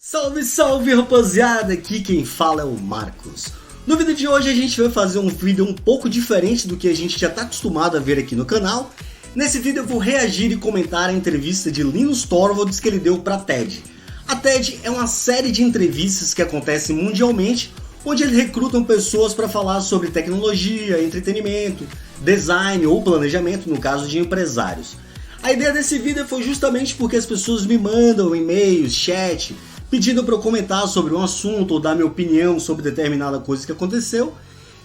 Salve, salve rapaziada, aqui quem fala é o Marcos. No vídeo de hoje a gente vai fazer um vídeo um pouco diferente do que a gente já está acostumado a ver aqui no canal. Nesse vídeo eu vou reagir e comentar a entrevista de LINUS TORVALDS que ele deu para a TED. A TED é uma série de entrevistas que acontece mundialmente, onde eles recrutam pessoas para falar sobre tecnologia, entretenimento, design ou planejamento, no caso de empresários. A ideia desse vídeo foi justamente porque as pessoas me mandam e-mails, chat, pedindo para eu comentar sobre um assunto ou dar minha opinião sobre determinada coisa que aconteceu.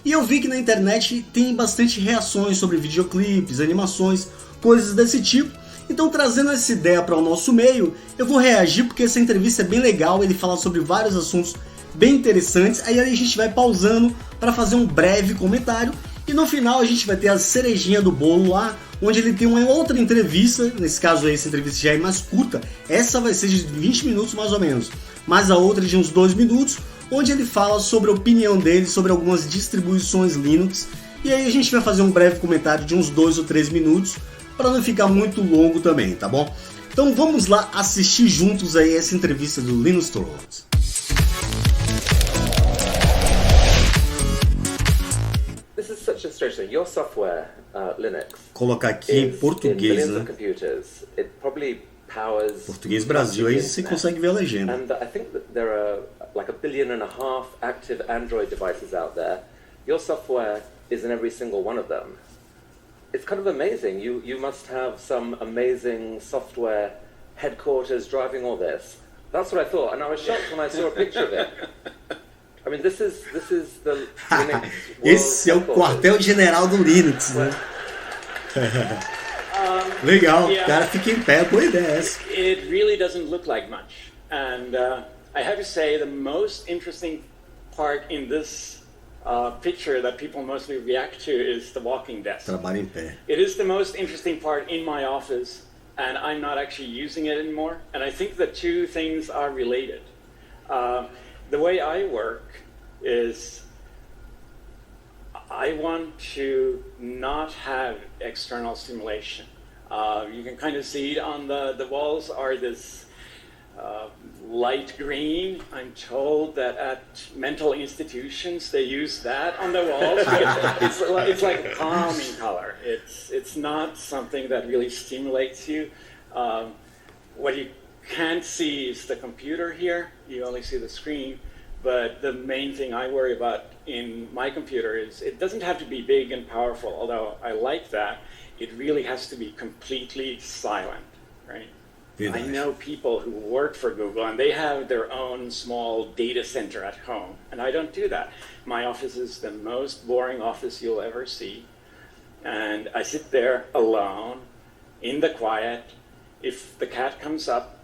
E eu vi que na internet tem bastante reações sobre videoclipes, animações, coisas desse tipo. Então, trazendo essa ideia para o nosso meio, eu vou reagir porque essa entrevista é bem legal, ele fala sobre vários assuntos bem interessantes. Aí a gente vai pausando para fazer um breve comentário. E no final a gente vai ter a cerejinha do bolo lá, onde ele tem uma outra entrevista, nesse caso aí essa entrevista já é mais curta, essa vai ser de 20 minutos mais ou menos, mas a outra de uns 2 minutos, onde ele fala sobre a opinião dele sobre algumas distribuições Linux, e aí a gente vai fazer um breve comentário de uns 2 ou 3 minutos, para não ficar muito longo também, tá bom? Então vamos lá assistir juntos aí essa entrevista do LINUS TORVALDS. This is such a strange thing. Your software, Linux, Colocar aqui em português, né? It probably powers Português Brasil, aí você consegue ver a legenda. And I think that there are like 1.5 billion active Android devices out there. Your software is in every single one of them. It's kind of amazing. You must have some amazing software headquarters driving all this. That's what I thought, and I was shocked when I saw a picture of it. I mean, this is the Linux Esse é o quartel-general do Linux, né? Legal, o cara fica em pé, boa ideia essa. It really doesn't look like much, and I have to say the most interesting part in this picture that people mostly react to is the walking desk. Trabalho em pé. It is the most interesting part in my office, and I'm not actually using it anymore, and I think the two things are related. The way I work is I want to not have external stimulation. You can kind of see it on the walls are this light green. I'm told that at mental institutions they use that on the walls. It's like a calming color. It's not something that really stimulates you. What you can't see is the computer here. You only see the screen. But the main thing I worry about in my computer is it doesn't have to be big and powerful, although I like that. It really has to be completely silent, right? Yeah. I know people who work for Google and they have their own small data center at home, and I don't do that. My office is the most boring office you'll ever see, and I sit there alone in the quiet. If the cat comes up,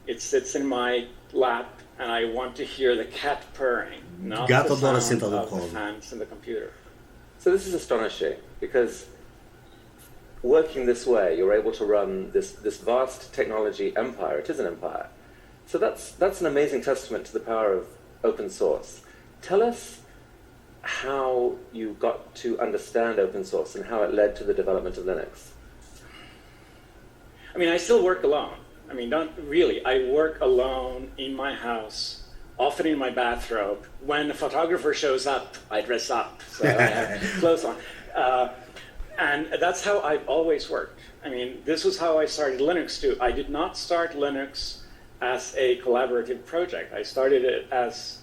it sits in my lap, and I want to hear the cat purring, not the sound of the fans in the computer. So this is astonishing, because working this way, you're able to run this vast technology empire. It is an empire. So that's an amazing testament to the power of open source. Tell us how you got to understand open source and how it led to the development of Linux. I mean, I still work alone. I mean, not really. I work alone in my house, often in my bathrobe. When a photographer shows up, I dress up, so I have clothes on. And that's how I've always worked. I mean, this was how I started Linux too. I did not start Linux as a collaborative project. I started it as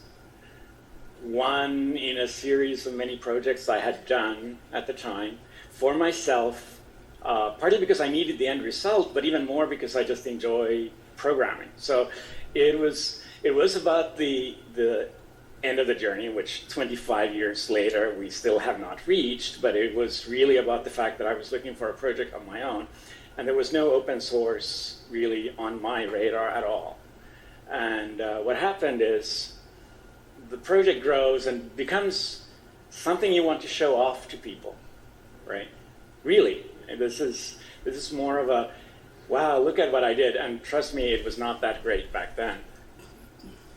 one in a series of many projects I had done at the time for myself. Partly because I needed the end result, but even more because I just enjoy programming. So it was about the end of the journey, which 25 years later we still have not reached, but it was really about the fact that I was looking for a project of my own, and there was no open source really on my radar at all. And what happened is the project grows and becomes something you want to show off to people, right? Really. And this is more of a, wow, look at what I did. And trust me, it was not that great back then.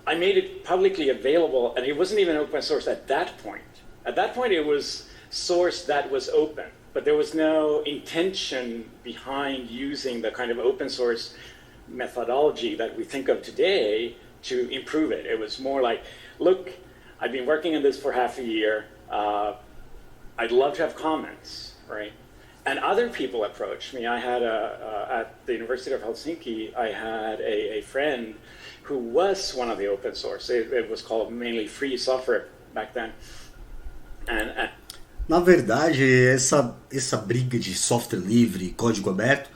I made it publicly available, and it wasn't even open source at that point. At that point, it was source that was open, but there was no intention behind using the kind of open source methodology that we think of today to improve it. It was more like, look, I've been working on this for half a year. I'd love to have comments, right? And other people approached me. I had at the University of Helsinki, I had a friend who was one of the open source. It was called mainly free software back then. And Na verdade, essa briga de software livre e código aberto,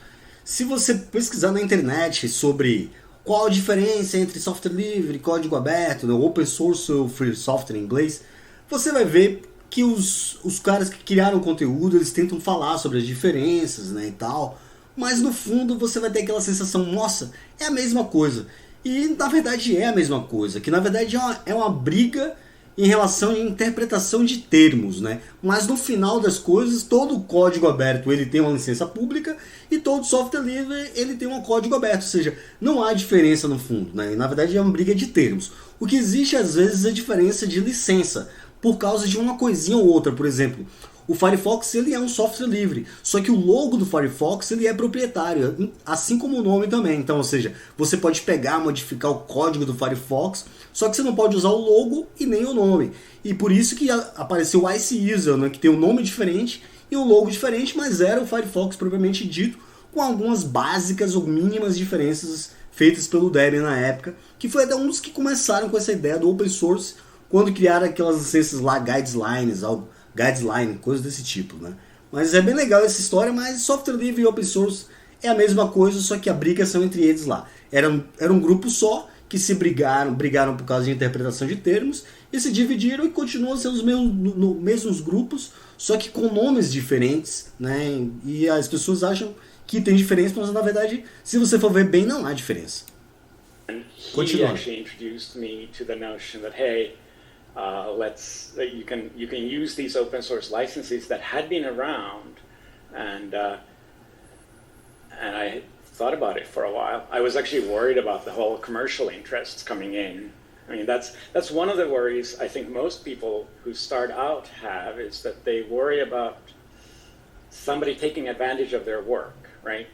se você pesquisar na internet sobre qual a diferença entre software livre e código aberto, né, open source ou free software em inglês, você vai ver que os caras que criaram o conteúdo, eles tentam falar sobre as diferenças, né, e tal, mas no fundo você vai ter aquela sensação, nossa, é a mesma coisa. E na verdade é a mesma coisa, que na verdade é uma briga em relação à interpretação de termos, né? Mas no final das coisas, todo código aberto ele tem uma licença pública e todo software livre ele tem um código aberto, ou seja, não há diferença no fundo, né? Na verdade é uma briga de termos. O que existe às vezes é a diferença de licença, por causa de uma coisinha ou outra. Por exemplo, o Firefox ele é um software livre, só que o logo do Firefox ele é proprietário, assim como o nome também. Então, ou seja, você pode pegar, modificar o código do Firefox, só que você não pode usar o logo e nem o nome. E por isso que apareceu o Ice User, né, que tem um nome diferente e um logo diferente, mas era o Firefox propriamente dito, com algumas básicas ou mínimas diferenças feitas pelo Debian na época, que foi até um dos que começaram com essa ideia do open source, quando criaram aquelas licenças lá, guideline, coisas desse tipo, né? Mas é bem legal essa história, mas software livre e open source é a mesma coisa, só que a briga são entre eles lá. Era um grupo só que se brigaram por causa de interpretação de termos e se dividiram e continuam sendo os mesmos grupos, só que com nomes diferentes, né? E as pessoas acham que tem diferença, mas na verdade, se você for ver bem, não há diferença. He actually introduced me to the notion that, hey, you can use these open source licenses that had been around, and I thought about it for a while. I was actually worried about the whole commercial interests coming in. I mean, that's one of the worries I think most people who start out have, is that they worry about somebody taking advantage of their work, right?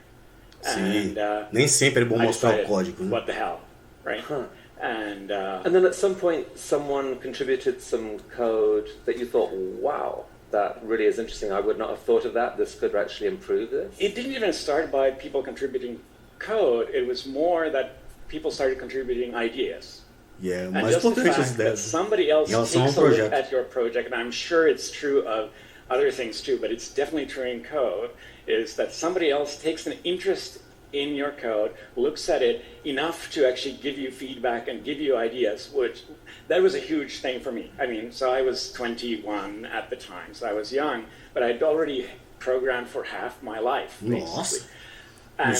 Sim, nem sempre é bom mostrar o código, né? What the hell, right? Huh. And then at some point, someone contributed some code that you thought, wow, that really is interesting. I would not have thought of that. This could actually improve this. It didn't even start by people contributing code. It was more that people started contributing ideas. Yeah, and just the fact that somebody else takes a look at your project, and I'm sure it's true of other things too, but it's definitely true in code, is that somebody else takes an interest in your code, looks at it enough to actually give you feedback and give you ideas, which that was a huge thing for me. I mean, so I was 21 at the time, so I was young, but I'd already programmed for half my life, basically. And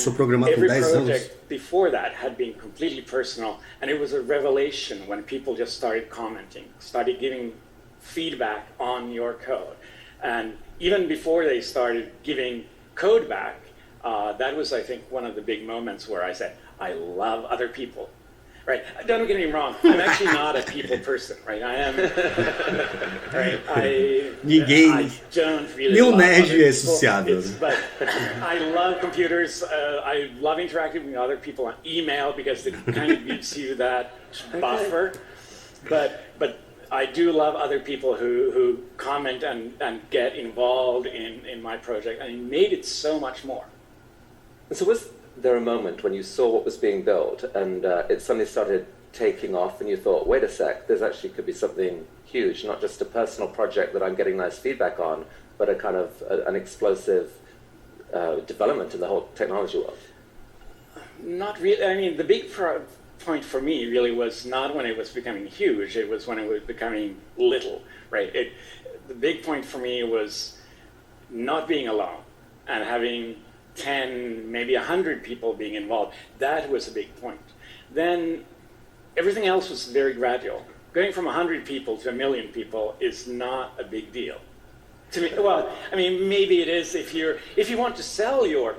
every project before that had been completely personal, and it was a revelation when people just started commenting, started giving feedback on your code. And even before they started giving code back, that was, I think, one of the big moments where I said, I love other people, right? Don't get me wrong, I'm actually not a people person, right? I am, right? I don't really love other people, but I love computers. I love interacting with other people on email because it kind of gives you that buffer. But I do love other people who comment and get involved in my project, and it made it so much more. So was there a moment when you saw what was being built and it suddenly started taking off and you thought, wait a sec, there's actually could be something huge, not just a personal project that I'm getting nice feedback on, but a kind of an explosive development in the whole technology world? Not really. I mean, the big point for me really was not when it was becoming huge, it was when it was becoming little, right? The big point for me was not being alone and having 10, maybe 100 people being involved. That was a big point. Then everything else was very gradual. Going from 100 people to 1 million people is not a big deal. To me, well, I mean, maybe it is if you want to sell your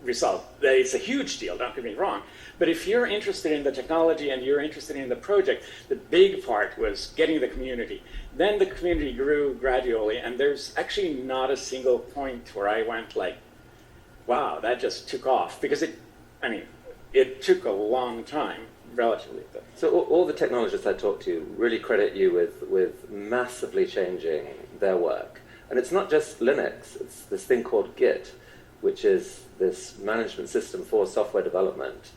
result, that it's a huge deal, don't get me wrong. But if you're interested in the technology and you're interested in the project, the big part was getting the community. Then the community grew gradually, and there's actually not a single point where I went like, wow, that just took off. Because it took a long time, relatively. But. So all the technologists I talk to really credit you with massively changing their work. And it's not just Linux, it's this thing called Git, which is this management system for software development.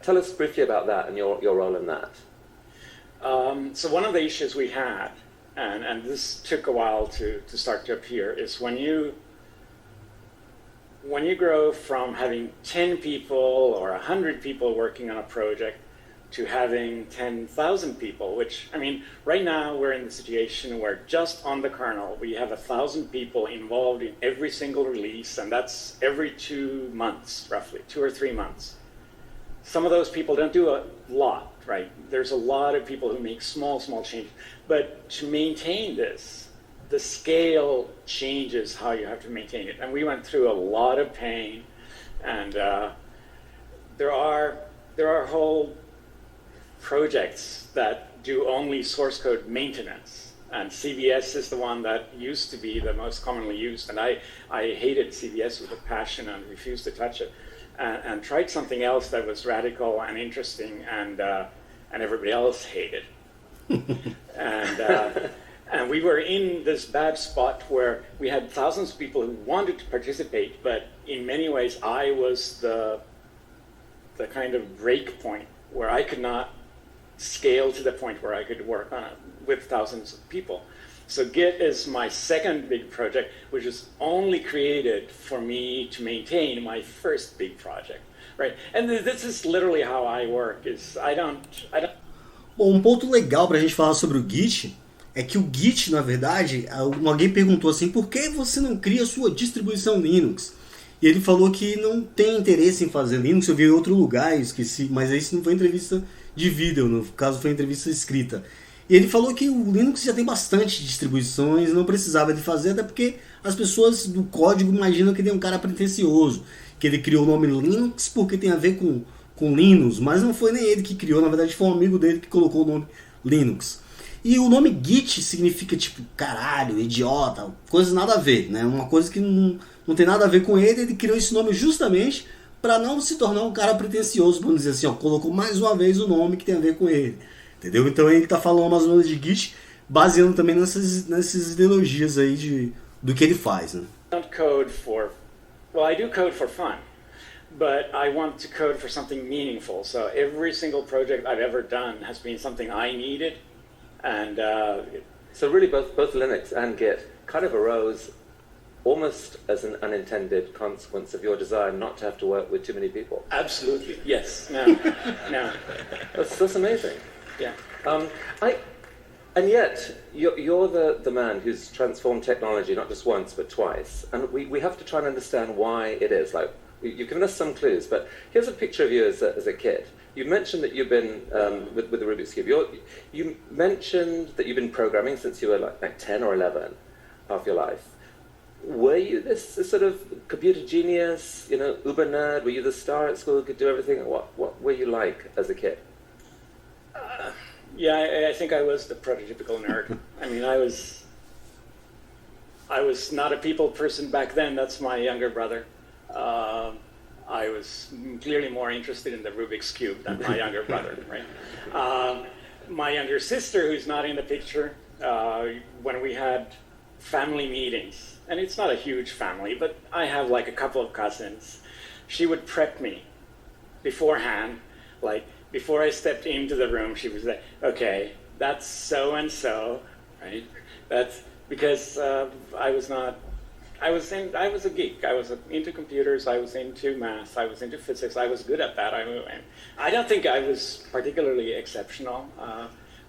Tell us briefly about that and your role in that. So one of the issues we had, and this took a while to start to appear, is when you grow from having 10 people or 100 people working on a project to having 10,000 people, which, I mean, right now we're in the situation where just on the kernel we have 1,000 people involved in every single release, and that's every 2 months, roughly, 2 or 3 months. Some of those people don't do a lot, right? There's a lot of people who make small changes. But to maintain this, the scale changes how you have to maintain it. And we went through a lot of pain. And there are whole projects that do only source code maintenance. And CVS is the one that used to be the most commonly used. And I hated CVS with a passion and refused to touch it. And tried something else that was radical and interesting, and everybody else hated. And we were in this bad spot where we had thousands of people who wanted to participate, but in many ways I was the kind of break point where I could not scale to the point where I could work on it with thousands of people. So Git is my second big project, which is only created for me to maintain my first big project, right? And this is literally how I work. I don't. Bom, ponto legal para a gente falar sobre o Git é que o Git, na verdade, alguém perguntou assim, por que você não cria sua distribuição Linux? E ele falou que não tem interesse em fazer Linux. Eu vi em outro lugar, esqueci, mas isso não foi entrevista de vídeo, no caso foi entrevista escrita. E ele falou que o Linux já tem bastante distribuições, não precisava de fazer, até porque as pessoas do código imaginam que ele é um cara pretencioso, que ele criou o nome Linux porque tem a ver com Linus, mas não foi nem ele que criou, na verdade foi um amigo dele que colocou o nome Linux. E o nome Git significa tipo caralho, idiota, coisas nada a ver, né? Uma coisa que não tem nada a ver com ele criou esse nome justamente para não se tornar um cara pretencioso, vamos dizer assim, ó, colocou mais uma vez o nome que tem a ver com ele. Entendeu? Então ele está falando mais ou menos de Git, baseando também nessas ideologias aí do que ele faz, né? I do code for fun, but I want to code for something meaningful. So every single project I've ever done has been something I needed, and so really both Linux and Git kind of arose almost as an unintended consequence of your desire not to have to work with too many people. Absolutely, yes. No. That's amazing. Yeah. And yet, you're the man who's transformed technology not just once but twice. And we have to try and understand why it is. Like, you've given us some clues, but here's a picture of you as a kid. You mentioned that you've been, with the Rubik's Cube, you mentioned that you've been programming since you were like 10 or 11, half your life. Were you this sort of computer genius, uber nerd? Were you the star at school who could do everything? What were you like as a kid? Yeah, I think I was the prototypical nerd. I mean, I was not a people person back then. That's my younger brother. I was clearly more interested in the Rubik's Cube than my younger brother, right? My younger sister, who's not in the picture, when we had family meetings, and it's not a huge family, but I have like a couple of cousins, she would prep me beforehand, like, before I stepped into the room, she was like, okay, that's so-and-so, right? That's because I was a geek. I was into computers, I was into math, I was into physics, I was good at that. I don't think I was particularly exceptional.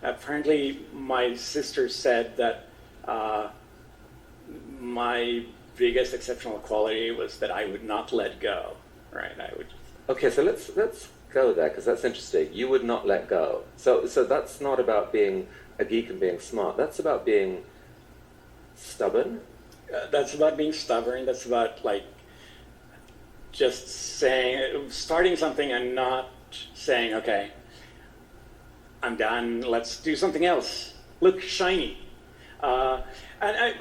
Apparently, my sister said that my biggest exceptional quality was that I would not let go, right? Okay, so let's go there, because that's interesting. You would not let go. So that's not about being a geek and being smart. That's about being stubborn. That's about being stubborn. That's about like just starting something and not saying, okay, I'm done. Let's do something else. Look shiny. And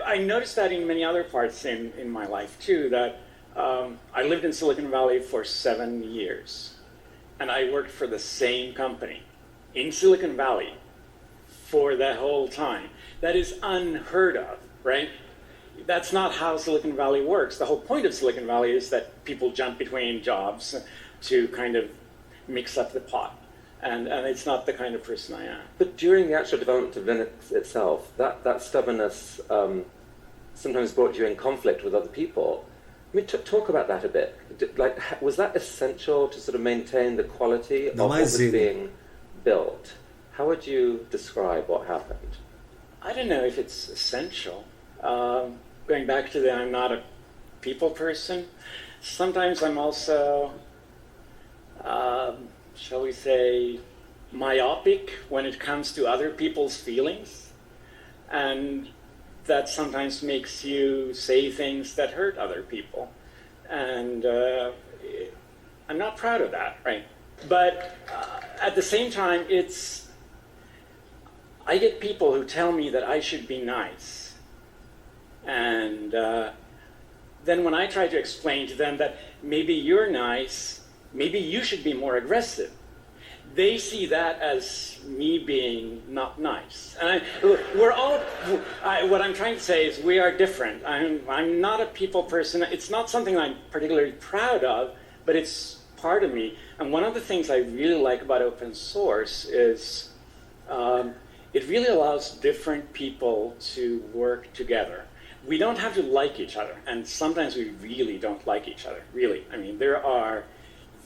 I noticed that in many other parts in my life too. That I lived in Silicon Valley for 7 years. and I worked for the same company in Silicon Valley for that whole time. That is unheard of, right? That's not how Silicon Valley works. The whole point of Silicon Valley is that people jump between jobs to kind of mix up the pot. And it's not the kind of person I am. But during the actual development of Linux itself, that stubbornness sometimes brought you in conflict with other people. I mean, talk about that a bit. Was that essential to sort of maintain the quality of what was being built? How would you describe what happened? I don't know if it's essential. Going back to I'm not a people person. Sometimes I'm also, shall we say, myopic when it comes to other people's feelings. And that sometimes makes you say things that hurt other people. And I'm not proud of that, right? But at the same time, I get people who tell me that I should be nice. And then when I try to explain to them that maybe you're nice, maybe you should be more aggressive, they see that as me being not nice. And what I'm trying to say is we are different. I'm not a people person. It's not something I'm particularly proud of, but it's part of me. And one of the things I really like about open source is it really allows different people to work together. We don't have to like each other, and sometimes we really don't like each other, really. I mean, there are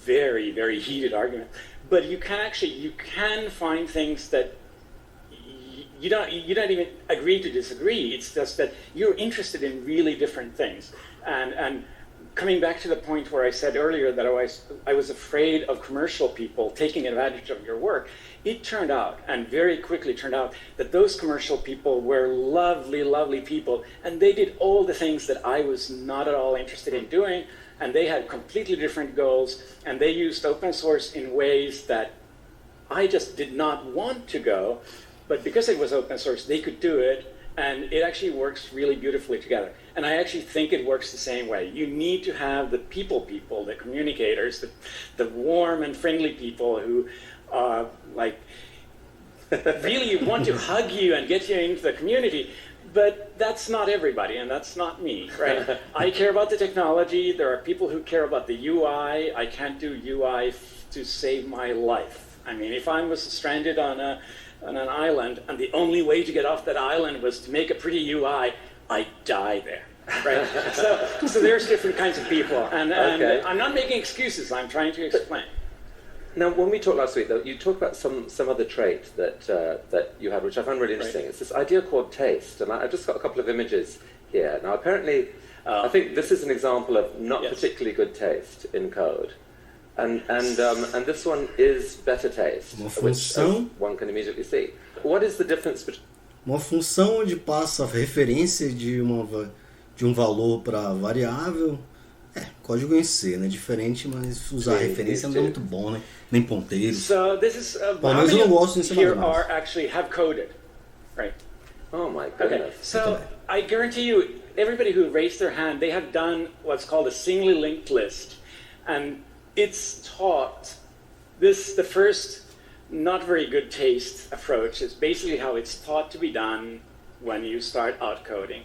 very, very heated arguments. But you can find things that you don't even agree to disagree. It's just that you're interested in really different things. And coming back to the point where I said earlier that I was afraid of commercial people taking advantage of your work, it turned out, and very quickly turned out, that those commercial people were lovely, lovely people, and they did all the things that I was not at all interested in doing. And they had completely different goals, and they used open source in ways that I just did not want to go, but because it was open source, they could do it, and it actually works really beautifully together. And I actually think it works the same way. You need to have the people, the communicators, the warm and friendly people who really want to hug you and get you into the community. But that's not everybody, and that's not me, right? I care about the technology. There are people who care about the UI. I can't do UI to save my life. I mean, if I was stranded on an island, and the only way to get off that island was to make a pretty UI, I'd die there, right? so there's different kinds of people, and okay. I'm not making excuses. I'm trying to explain. Now, when we talked last week, though, you talked about some other trait that you had, which I found really interesting. Right. It's this idea called taste, and I've just got a couple of images here. Now, apparently, I think this is an example of not particularly good taste in code, and this one is better taste, which one can immediately see. What is the difference between? Uma função onde passa a referência de um valor para variável. Código em C, né? Diferente, mas usar referência não é muito bom, né? Nem ponteiro. So this is Pelo menos eu não gosto de here are actually have coded, right? Oh my goodness. Okay. So I guarantee you, everybody who raised their hand, they have done what's called a singly linked list, and it's taught. The first not very good taste approach is basically how it's taught to be done when you start out coding.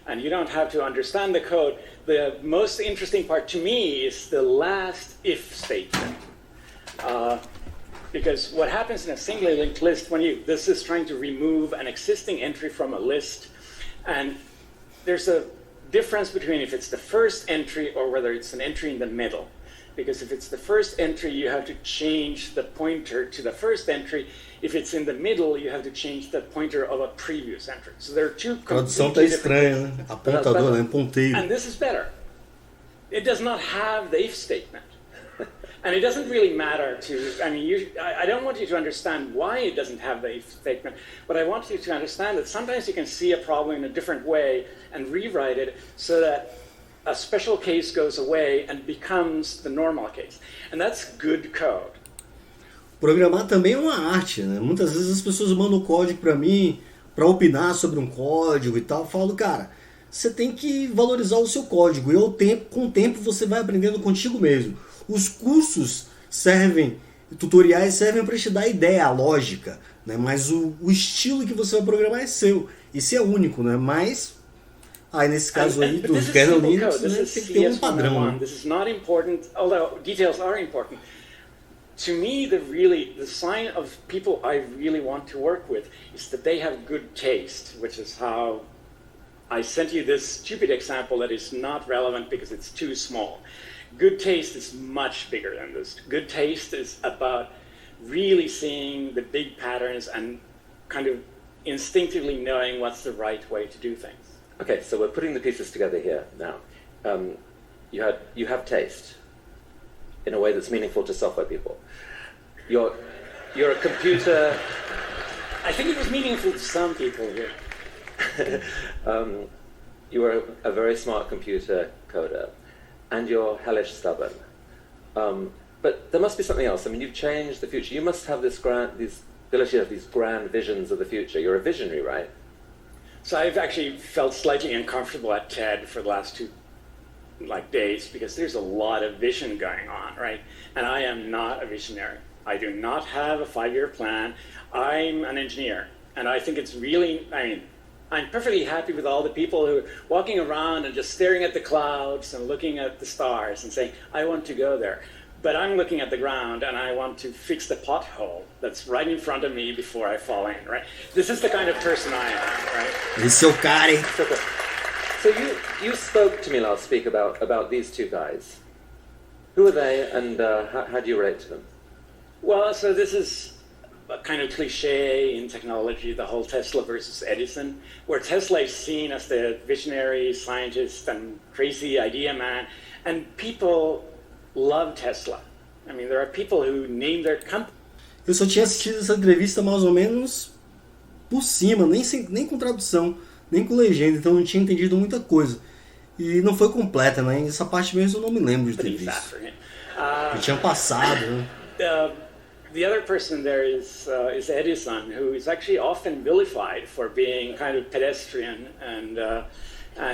And you don't have to understand the code. The most interesting part to me is the last if statement. Because what happens in a singly linked list this is trying to remove an existing entry from a list. And there's a difference between if it's the first entry or whether it's an entry in the middle. Because if it's the first entry, you have to change the pointer to the first entry. If it's in the middle, you have to change the pointer of a previous entry. So there are two tradução tá estranha, né? Apontador, né? Ponteiro. And this is better. It does not have the if statement. And it doesn't really matter I don't want you to understand why it doesn't have the if statement, but I want you to understand that sometimes you can see a problem in a different way and rewrite it so that a special case goes away and becomes the normal case. And that's good code. Programar também é uma arte, né? Muitas vezes as pessoas mandam código para mim para opinar sobre um código e tal. Eu falo, cara, você tem que valorizar o seu código e com o tempo você vai aprendendo contigo mesmo. Os cursos servem E tutoriais servem para te dar a ideia, a lógica, né? Mas o estilo que você vai programar é seu. Isso é único, né? Mas aí nesse caso aí dos kernel Linux, né, tem que ter um padrão. Né? This is not important, although details are important. To me, the sign of people I really want to work with is that they have good taste, which is how I sent you this stupid example that is not relevant because it's too small. Good taste is much bigger than this. Good taste is about really seeing the big patterns and kind of instinctively knowing what's the right way to do things. Okay, so we're putting the pieces together here now. You have taste in a way that's meaningful to software people. You're a computer. I think it was meaningful to some people here. You are a very smart computer coder, and you're hellish stubborn. But there must be something else. I mean, you've changed the future. You must have this ability to have these grand visions of the future. You're a visionary, right? So I've actually felt slightly uncomfortable at TED for the last 2 days because there's a lot of vision going on, right? And I am not a visionary. I do not have a 5-year plan. I'm an engineer, and I think it's really, I'm perfectly happy with all the people who are walking around and just staring at the clouds and looking at the stars and saying, I want to go there. But I'm looking at the ground and I want to fix the pothole that's right in front of me before I fall in, right? This is the kind of person I am, right? Esse é o cara, hein? So you spoke to me last week about these two guys. Who are they, and how do you relate to them? Well, so this is a kind of cliche in technology, the whole Tesla versus Edison, where Tesla is seen as the visionary scientist and crazy idea man, and people love Tesla. I mean, there are people who name their company. Eu só tinha assistido essa entrevista mais ou menos por cima, nem com tradução, nem com legenda, então não tinha entendido muita coisa. E não foi completa, né? Essa parte mesmo eu não me lembro de ter visto. Eu tinha passado, né? The other person there is Edison, who is actually often vilified for being kind of pedestrian, and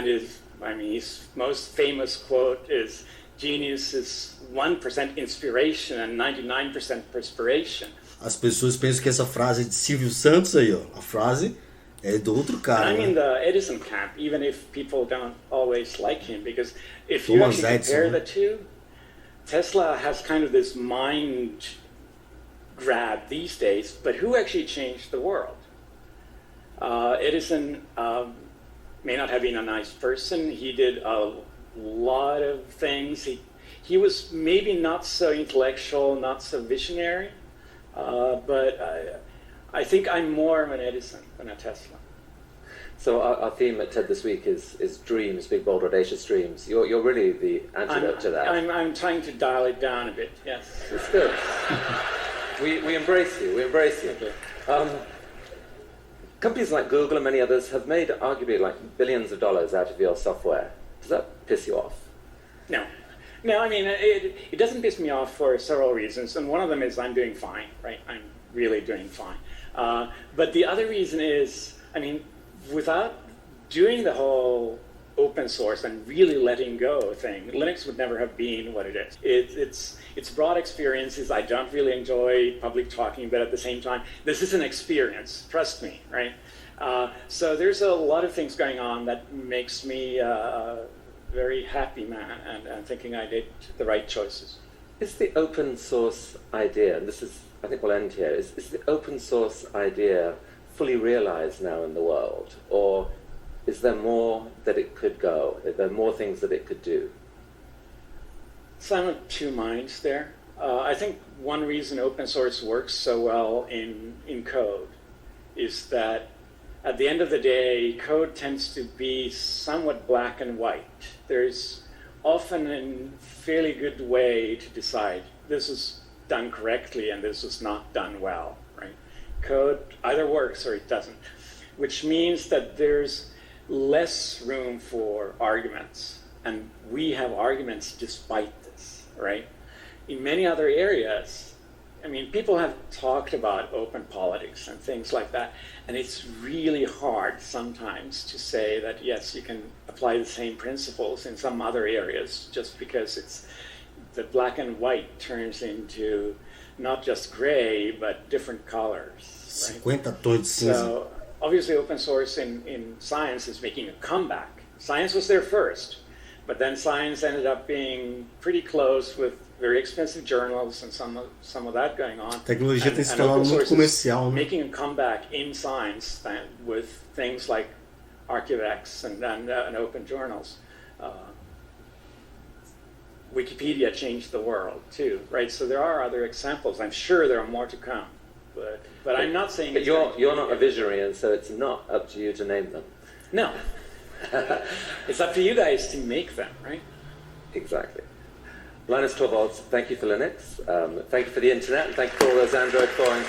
his most famous quote is, "Genius is 1% inspiration and 99% perspiration." As pessoas pensam que essa frase é de Silvio Santos aí, ó. A frase é do outro cara. And I'm in the Edison camp, even if people don't always like him, because if you actually compare the two, Tesla has kind of this mind grab these days, but who actually changed the world? Edison may not have been a nice person. He did a lot of things. He was maybe not so intellectual, not so visionary, but I think I'm more of an Edison than a Tesla. So our theme at TED this week is dreams, big, bold, audacious dreams. You're really the antidote to that. I'm trying to dial it down a bit, yes. It's good. We embrace you. We embrace you. Okay. Companies like Google and many others have made arguably like billions of dollars out of your software. Does that piss you off? No, I mean, it doesn't piss me off for several reasons, and one of them is I'm doing fine, right? I'm really doing fine. But the other reason is, I mean, without doing the whole open source and really letting go thing, Linux would never have been what it is. It's broad experiences. I don't really enjoy public talking, but at the same time, this is an experience, trust me, right? So there's a lot of things going on that makes me a very happy man and thinking I did the right choices. Is the open source idea, and this is, I think we'll end here, is the open source idea fully realized now in the world? Or is there more that it could go? Are there more things that it could do? So I'm of two minds there. I think one reason open source works so well in code is that at the end of the day, code tends to be somewhat black and white. There's often a fairly good way to decide this is done correctly and this is not done well, right? Code either works or it doesn't, which means that there's less room for arguments, and we have arguments despite this, right? In many other areas, I mean, people have talked about open politics and things like that, and it's really hard sometimes to say that, yes, you can apply the same principles in some other areas just because it's the black and white turns into not just gray, but different colors. Right? 50 tons de cinza. So obviously open source in science is making a comeback. Science was there first, but then science ended up being pretty close with very expensive journals and some of that going on. A tecnologia tem se tornado muito comercial, né? Making a comeback in science with things like ArchiveX and open journals. Wikipedia changed the world too, right? So there are other examples. I'm sure there are more to come, but I'm not saying. But you're not a visionary, and so it's not up to you to name them. No, it's up to you guys to make them, right? Exactly. Linus Torvalds, thank you for Linux, thank you for the internet, and thank you for all those Android forums.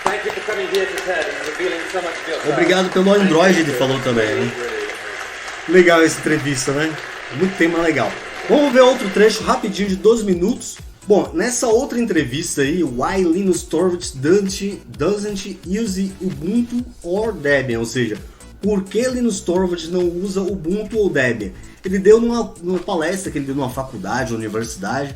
Thank you for coming here to TED and revealing so much of yourself. Obrigado pelo Android, ele falou também, né? Legal essa entrevista, né? Muito tema legal. Vamos ver outro trecho rapidinho de 12 minutos. Bom, nessa outra entrevista aí, Why Linus Torvalds doesn't use Ubuntu or Debian, ou seja, por que Linus Torvalds não usa Ubuntu ou Debian? Ele deu numa palestra que ele deu numa faculdade, universidade,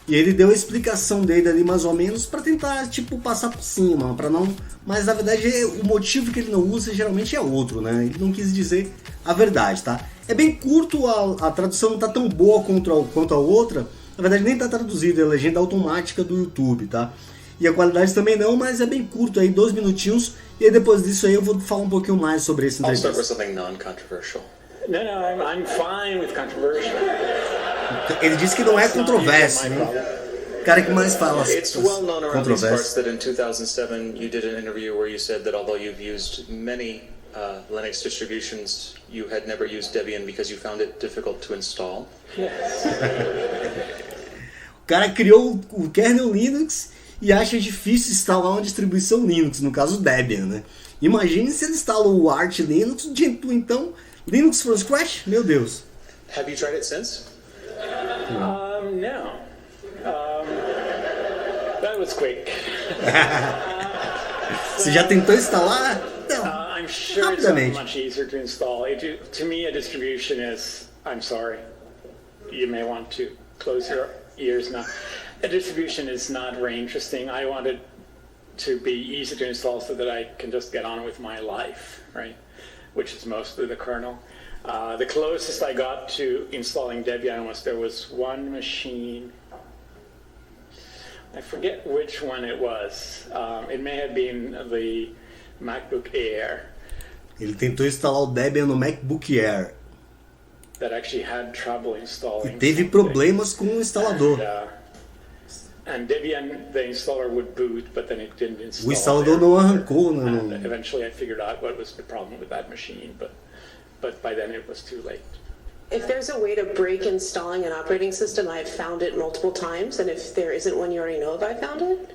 e ele deu a explicação dele ali mais ou menos para tentar, tipo, passar por cima, para não... Mas na verdade o motivo que ele não usa geralmente é outro, né? Ele não quis dizer a verdade, tá? É bem curto, a tradução não tá tão boa quanto a outra, na verdade nem tá traduzida, é a legenda automática do YouTube, tá? E a qualidade também não, mas é bem curto aí, 2 minutinhos, e aí depois disso aí eu vou falar um pouquinho mais sobre esse entrevista. I'll start with something non-controversial. No, I'm fine with controversial. Ele disse que não é controverso, né? O cara que mais fala It's well known around these parts that in 2007 you did an interview where you said that although you've used many Linux distributions, you had never used Debian because you found it difficult to install. Yes. O cara criou o kernel Linux e acha difícil instalar uma distribuição Linux, no caso Debian, né? Imagine se ele instala o Arch Linux, o Gentoo, então, Linux from scratch? Meu Deus. Have you tried it since? No. That was quick. Você já tentou instalar? Não. I'm sure it's much easier to install. To me, a distribution is, I'm sorry, you may want to close your ears now. A distribution is not very interesting. I want it to be easy to install so that I can just get on with my life, right? Which is mostly the kernel. The closest I got to installing Debian was there was one machine. I forget which one it was. It may have been the MacBook Air. Ele tentou instalar o Debian no MacBook Air. That actually had trouble installing. E teve problemas com o instalador. And Debian, the installer would boot, but then it didn't install. O instalador não arrancou, and eventually I figured out what was the problem with that machine, but by then it was too late. If there's a way to break installing an operating system, I've found it multiple times, and if there isn't one you already know of, I found it.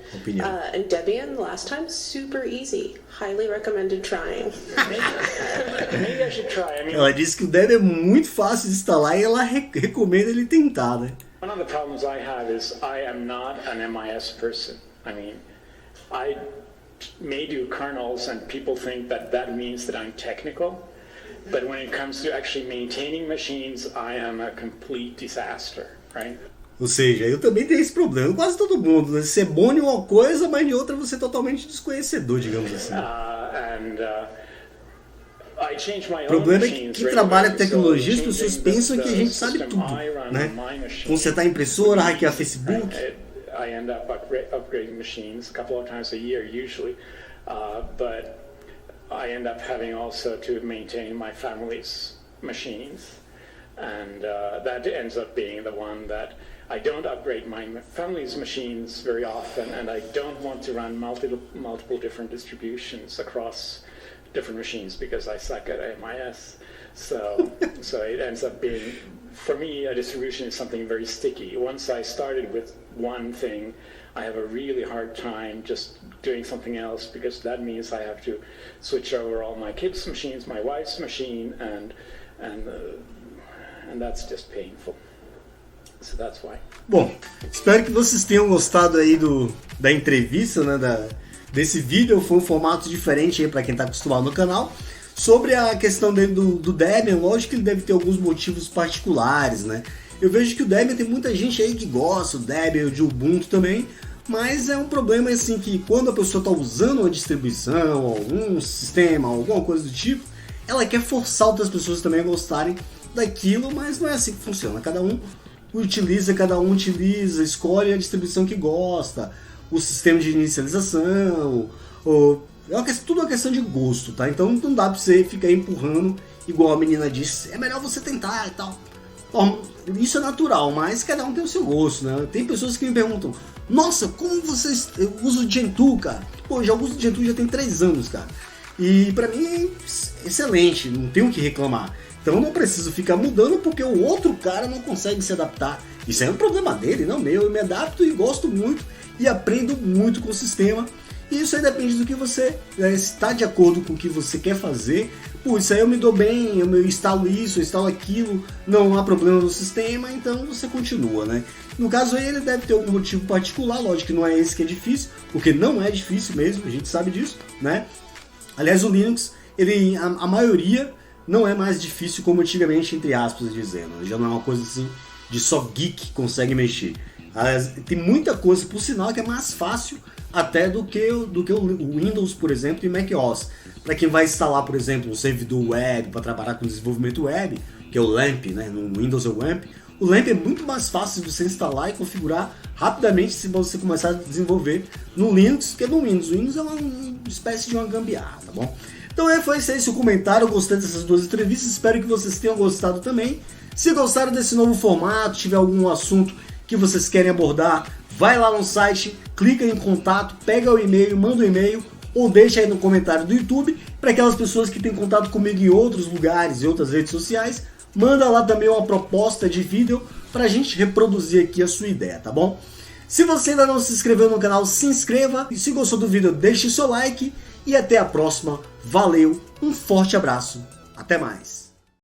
And Debian, last time, super easy. Highly recommended trying. Maybe I should try. I mean, ela disse que o Debian é muito fácil de instalar e ela recomenda ele tentar, né? One of the problems I have is I am not an MIS person. I mean, I may do kernels and people think that means that I'm technical. But when it comes to actually maintaining machines, I am a complete disaster, right? Ou seja, eu também tenho esse problema. Quase todo mundo, né? Você é bom em uma coisa, mas em outra você é totalmente desconhecedor, digamos assim. O problema é que quem trabalha com tecnologia, as pessoas pensam que a gente sabe tudo, né? Consertar impressora, hackear Facebook. I end up upgrading machines a couple of times a year usually, but I end up having also to maintain my family's machines, and that ends up being the one that I don't upgrade my family's machines very often, and I don't want to run multiple different distributions across different machines because I suck at MIS. So it ends up being, for me, a distribution is something very sticky. Once I started with one thing, I have a really hard time just doing something else because that means I have to switch over all my kids' machines, my wife's machine, and that's just painful. So that's why. Bom, espero que vocês tenham gostado aí da entrevista, né, desse vídeo. Foi um formato diferente aí para quem está acostumado no canal. Sobre a questão dele do Debian, lógico que ele deve ter alguns motivos particulares, né? Eu vejo que o Debian tem muita gente aí que gosta, o Debian, de Ubuntu também, Mas é um problema assim que quando a pessoa está usando uma distribuição, algum sistema, alguma coisa do tipo, ela quer forçar outras pessoas também a gostarem daquilo, mas não é assim que funciona. Cada um utiliza, escolhe a distribuição que gosta, o sistema de inicialização, tudo uma questão de gosto, tá? Então não dá pra você ficar empurrando, igual a menina disse, é melhor você tentar e tal. Bom, isso é natural, mas cada um tem o seu gosto, né? Tem pessoas que me perguntam, nossa, como você usa o Gentoo, cara? Pô, já uso o Gentoo já tem 3 anos, cara. E pra mim é excelente, não tenho o que reclamar. Então eu não preciso ficar mudando porque o outro cara não consegue se adaptar. Isso é um problema dele, não meu. Eu me adapto e gosto muito e aprendo muito com o sistema. E isso aí depende do que você está de acordo com o que você quer fazer. Pô, isso aí eu me dou bem, eu instalo isso, eu instalo aquilo, não há problema no sistema, então você continua, né? No caso aí ele deve ter algum motivo particular, lógico que não é esse que é difícil, porque não é difícil mesmo, a gente sabe disso, né? Aliás, o Linux, a maioria não é mais difícil como antigamente, entre aspas, dizendo. Já não é uma coisa assim de só geek que consegue mexer. Aliás, tem muita coisa, por sinal, que é mais fácil até do que o Windows, por exemplo, e macOS. Para quem vai instalar, por exemplo, um servidor web para trabalhar com desenvolvimento web, que é o LAMP, né? No Windows é o WAMP. O LAMP é muito mais fácil de você instalar e configurar rapidamente se você começar a desenvolver no Linux, que no Windows. O Windows é uma espécie de uma gambiarra, tá bom? Então foi esse o comentário, eu gostei dessas 2 entrevistas, espero que vocês tenham gostado também. Se gostaram desse novo formato, tiver algum assunto que vocês querem abordar, vai lá no site, clica em contato, pega o e-mail, manda o e-mail ou deixa aí no comentário do YouTube. Para aquelas pessoas que têm contato comigo em outros lugares e outras redes sociais, manda lá também uma proposta de vídeo para a gente reproduzir aqui a sua ideia, tá bom? Se você ainda não se inscreveu no canal, se inscreva. E se gostou do vídeo, deixe seu like. E até a próxima. Valeu, um forte abraço. Até mais.